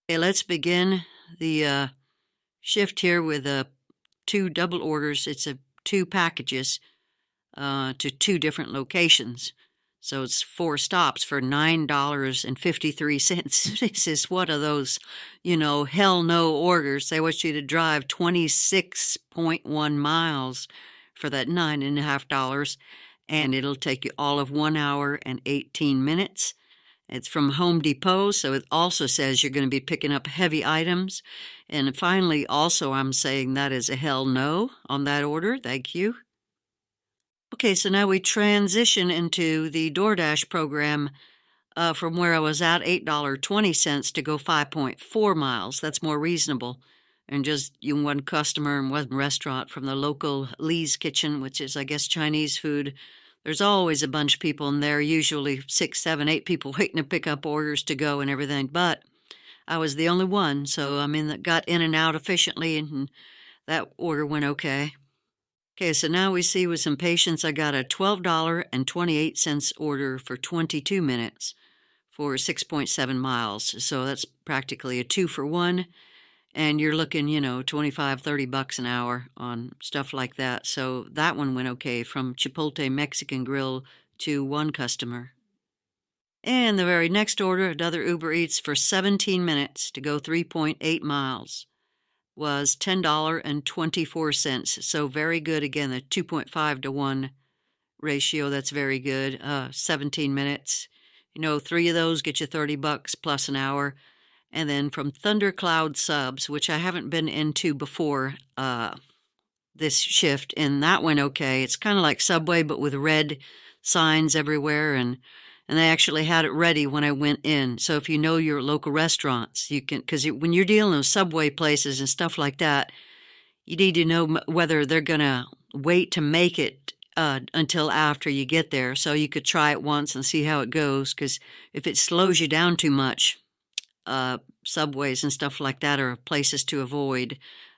Okay, let's begin the shift here with two double orders. It's two packages to two different locations. So it's 4 stops for $9.53. This is one of those, hell no orders. They want you to drive 26.1 miles for that $9.50, and it'll take you all of 1 hour and 18 minutes. It's from Home Depot, so it also says you're going to be picking up heavy items. And finally, also, I'm saying that is a hell no on that order. Thank you. Okay, so now we transition into the DoorDash program from where I was at, $8.20 to go 5.4 miles. That's more reasonable. And just one customer and one restaurant from the local Lee's Kitchen, which is, I guess, Chinese food. There's always a bunch of people in there, usually 6, 7, 8 people waiting to pick up orders to go and everything. But I was the only one, so that got in and out efficiently, and that order went okay. Okay, so now we see with some patience, I got a $12.28 order for 22 minutes for 6.7 miles. So that's practically a 2-for-1. And you're looking, $25-30 an hour on stuff like that. So that one went okay from Chipotle Mexican Grill to one customer. And the very next order, another Uber Eats for 17 minutes to go 3.8 miles, was $10.24. So very good. Again, the 2.5 to 1 ratio, that's very good. 17 minutes. 3 of those get you $30 plus an hour. And then from Thundercloud Subs, which I haven't been into before this shift, and that went okay. It's kind of like Subway, but with red signs everywhere, and they actually had it ready when I went in. So if you know your local restaurants, you can, because when you're dealing with Subway places and stuff like that, you need to know whether they're going to wait to make it until after you get there. So you could try it once and see how it goes, because if it slows you down too much, Subways and stuff like that are places to avoid.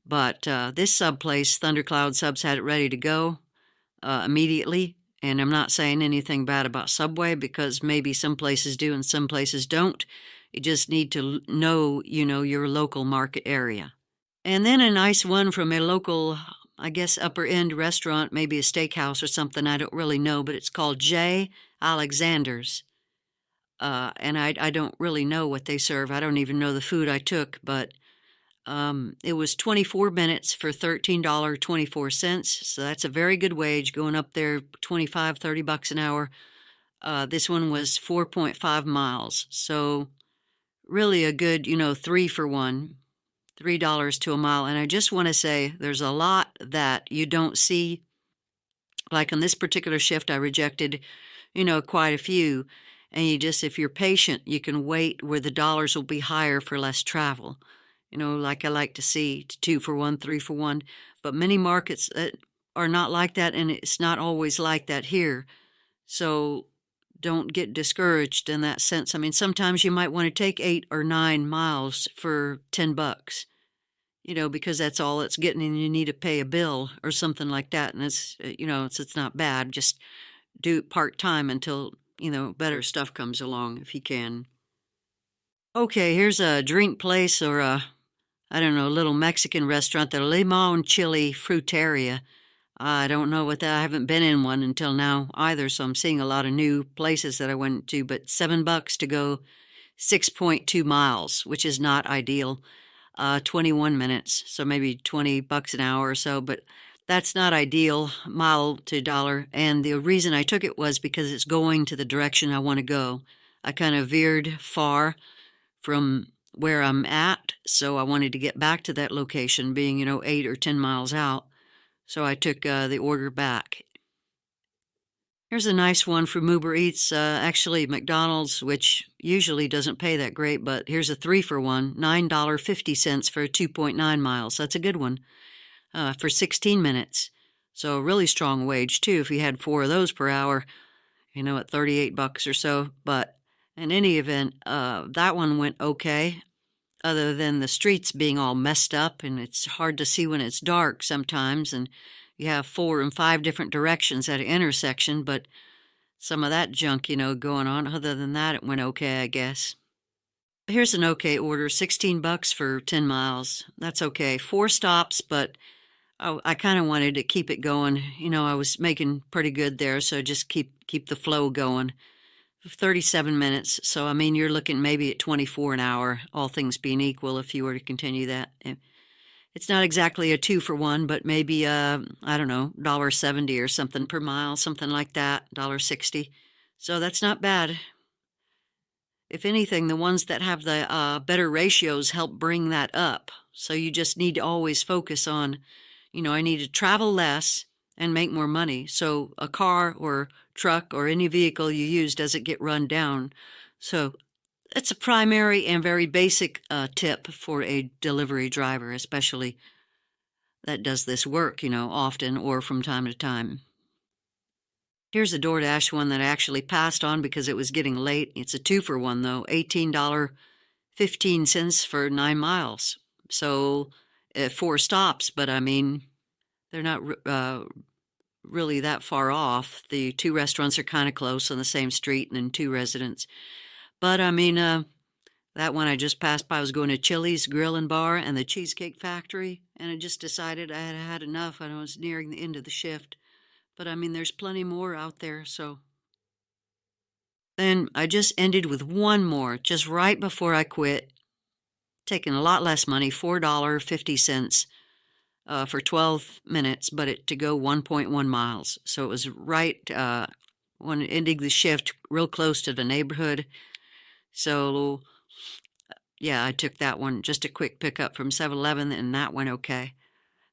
But this sub place, Thundercloud Subs, had it ready to go immediately. And I'm not saying anything bad about Subway, because maybe some places do and some places don't. You just need to know, your local market area. And then a nice one from a local, I guess, upper-end restaurant, maybe a steakhouse or something, I don't really know, but it's called J. Alexander's. And I don't really know what they serve. I don't even know the food I took, but it was 24 minutes for $13.24. So that's a very good wage, going up there $25-30 an hour. This one was 4.5 miles. So really a good, 3-for-1, $3 to a mile. And I just want to say there's a lot that you don't see. Like on this particular shift, I rejected, quite a few. And if you're patient, you can wait where the dollars will be higher for less travel. Like I like to see 2-for-1, 3-for-1. But many markets are not like that, and it's not always like that here. So don't get discouraged in that sense. Sometimes you might want to take 8 or 9 miles for $10, because that's all it's getting, and you need to pay a bill or something like that. And it's not bad. Just do it part-time until better stuff comes along if you can. Okay, here's a drink place or a little Mexican restaurant, the Limon Chili Fruteria. I don't know what that, I haven't been in one until now either, so I'm seeing a lot of new places that I went to, but $7 to go 6.2 miles, which is not ideal. 21 minutes, so maybe $20 an hour or so, but that's not ideal, mile to dollar. And the reason I took it was because it's going to the direction I want to go. I kind of veered far from where I'm at, so I wanted to get back to that location, being, 8 or 10 miles out. So I took the order back. Here's a nice one from Uber Eats, actually McDonald's, which usually doesn't pay that great, but here's a 3-for-1, $9.50 for 2.9 miles. That's a good one. For 16 minutes. So a really strong wage, too, if you had 4 of those per hour, at $38 or so. But in any event, that one went okay, other than the streets being all messed up, and it's hard to see when it's dark sometimes, and you have 4 and 5 different directions at an intersection, but some of that junk, going on. Other than that, it went okay, I guess. Here's an okay order, 16 bucks for 10 miles. That's okay. 4 stops, but I kind of wanted to keep it going. I was making pretty good there, so just keep the flow going. 37 minutes. So, I mean, you're looking maybe at 24 an hour, all things being equal, if you were to continue that. It's not exactly a 2-for-1, but maybe, I don't know, $1.70 or something per mile, something like that, $1.60. So that's not bad. If anything, the ones that have the better ratios help bring that up. So you just need to always focus on, I need to travel less and make more money. So a car or truck or any vehicle you use doesn't get run down. So it's a primary and very basic tip for a delivery driver, especially that does this work, often or from time to time. Here's a DoorDash one that I actually passed on because it was getting late. It's a 2-for-1 though, $18.15 for 9 miles. So 4 stops, but I mean, they're not really that far off. The 2 restaurants are kind of close on the same street and then 2 residents. But I mean, that one I just passed by. I was going to Chili's Grill and Bar and the Cheesecake Factory, and I just decided I had had enough and I was nearing the end of the shift. But I mean, there's plenty more out there, so. Then I just ended with one more, just right before I quit, taking a lot less money, $4.50 for 12 minutes, but to go 1.1 miles. So it was right when ending the shift, real close to the neighborhood. So, yeah, I took that one, just a quick pickup from 7-Eleven, and that went okay.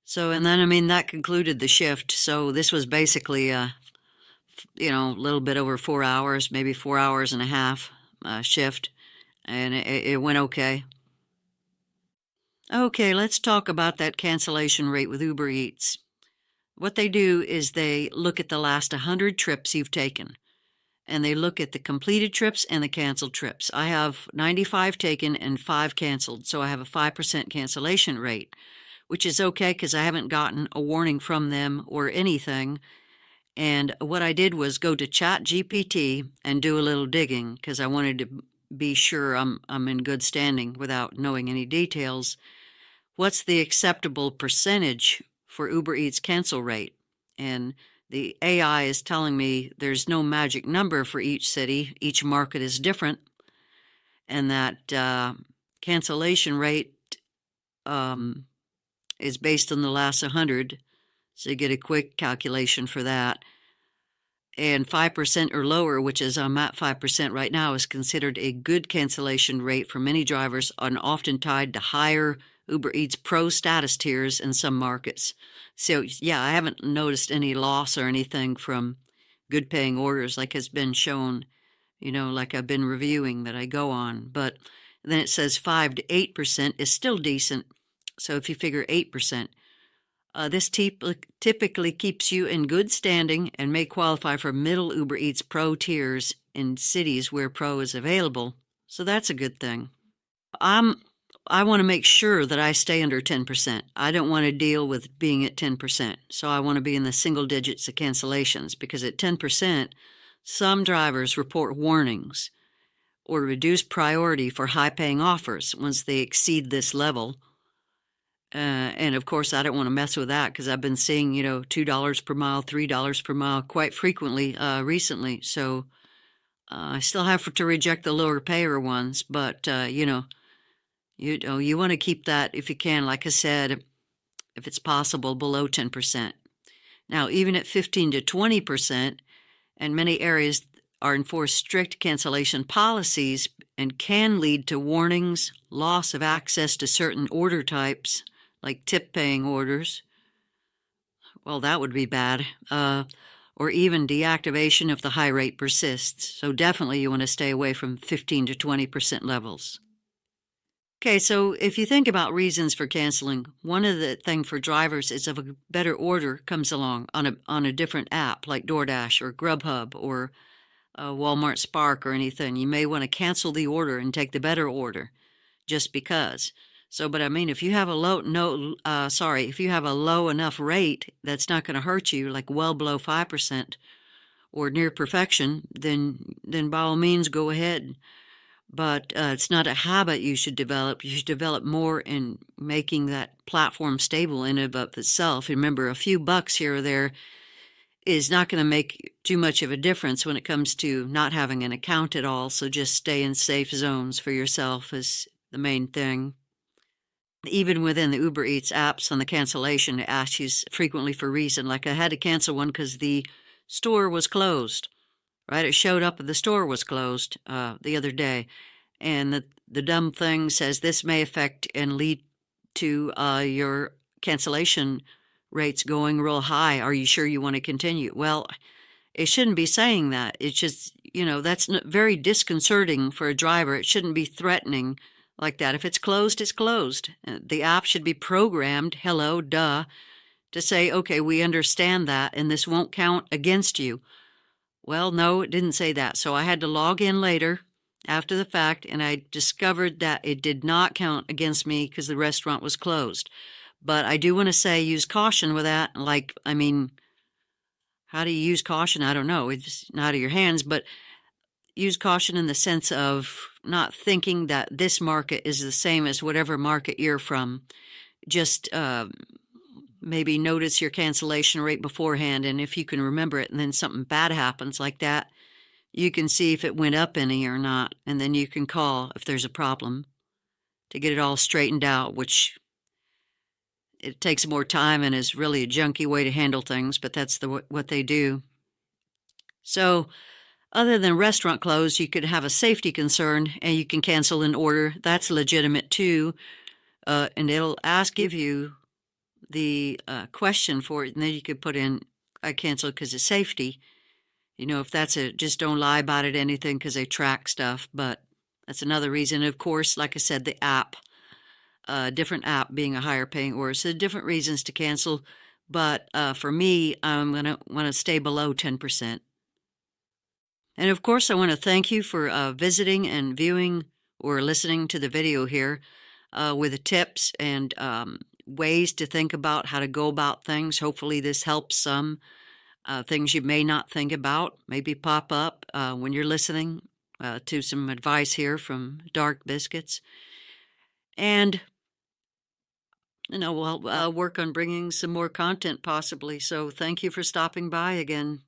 So, and then, I mean, that concluded the shift. So this was basically, a little bit over 4 hours, maybe 4 hours and a half shift, and it went okay. Okay, let's talk about that cancellation rate with Uber Eats. What they do is they look at the last 100 trips you've taken, and they look at the completed trips and the canceled trips. I have 95 taken and 5 canceled, so I have a 5% cancellation rate, which is okay because I haven't gotten a warning from them or anything. And what I did was go to ChatGPT and do a little digging because I wanted to be sure I'm in good standing without knowing any details. What's the acceptable percentage for Uber Eats cancel rate? And the AI is telling me there's no magic number for each city. Each market is different. And that cancellation rate is based on the last 100. So you get a quick calculation for that. And 5% or lower, which is I'm at 5% right now, is considered a good cancellation rate for many drivers and often tied to higher Uber Eats Pro status tiers in some markets. So, yeah, I haven't noticed any loss or anything from good paying orders like has been shown, like I've been reviewing that I go on. But then it says 5 to 8% is still decent. So if you figure 8%, this typically keeps you in good standing and may qualify for middle Uber Eats Pro tiers in cities where Pro is available. So that's a good thing. I want to make sure that I stay under 10%. I don't want to deal with being at 10%. So I want to be in the single digits of cancellations because at 10%, some drivers report warnings or reduced priority for high-paying offers once they exceed this level. And of course, I don't want to mess with that because I've been seeing, $2 per mile, $3 per mile quite frequently recently. So I still have to reject the lower payer ones, but, you want to keep that, if you can, like I said, if it's possible, below 10%. Now, even at 15 to 20%, and many areas are enforced strict cancellation policies and can lead to warnings, loss of access to certain order types, like tip-paying orders. Well, that would be bad. Or even deactivation if the high rate persists. So definitely you want to stay away from 15 to 20% levels. Okay, so if you think about reasons for canceling, one of the things for drivers is if a better order comes along on a different app like DoorDash or Grubhub or Walmart Spark or anything, you may want to cancel the order and take the better order just because. So, but I mean, if you have a if you have a low enough rate that's not going to hurt you, like well below 5% or near perfection, then by all means go ahead. but it's not a habit you should develop. You should develop more in making that platform stable in and of itself. Remember, a few bucks here or there is not going to make too much of a difference when it comes to not having an account at all. So just stay in safe zones for yourself is the main thing. Even within the Uber Eats apps on the cancellation, it asks you frequently for reason. Like I had to cancel one because the store was closed, right? It showed up and the store was closed the other day. And the dumb thing says this may affect and lead to your cancellation rates going real high. Are you sure you want to continue? Well, it shouldn't be saying that. It's just, that's very disconcerting for a driver. It shouldn't be threatening like that. If it's closed, it's closed. The app should be programmed, hello, duh, to say, okay, we understand that, and this won't count against you. Well, no, it didn't say that. So I had to log in later after the fact, and I discovered that it did not count against me because the restaurant was closed. But I do want to say use caution with that. How do you use caution? I don't know. It's not out of your hands, but use caution in the sense of not thinking that this market is the same as whatever market you're from. Just maybe notice your cancellation rate beforehand, and if you can remember it and then something bad happens like that, you can see if it went up any or not, and then you can call if there's a problem to get it all straightened out, which it takes more time and is really a junky way to handle things, but that's what they do. So other than restaurant closed, you could have a safety concern and you can cancel an order. That's legitimate too. And it'll give you the question for it, and then you could put in, I cancel because of safety. If that's just don't lie about it, anything, because they track stuff. But that's another reason. Of course, like I said, the app, different app being a higher paying order. So different reasons to cancel. But for me, I'm going to want to stay below 10%. And of course, I want to thank you for visiting and viewing or listening to the video here with the tips and ways to think about how to go about things. Hopefully this helps some. Things you may not think about maybe pop up when you're listening to some advice here from Dark Biscuits. And, we'll work on bringing some more content possibly. So thank you for stopping by again.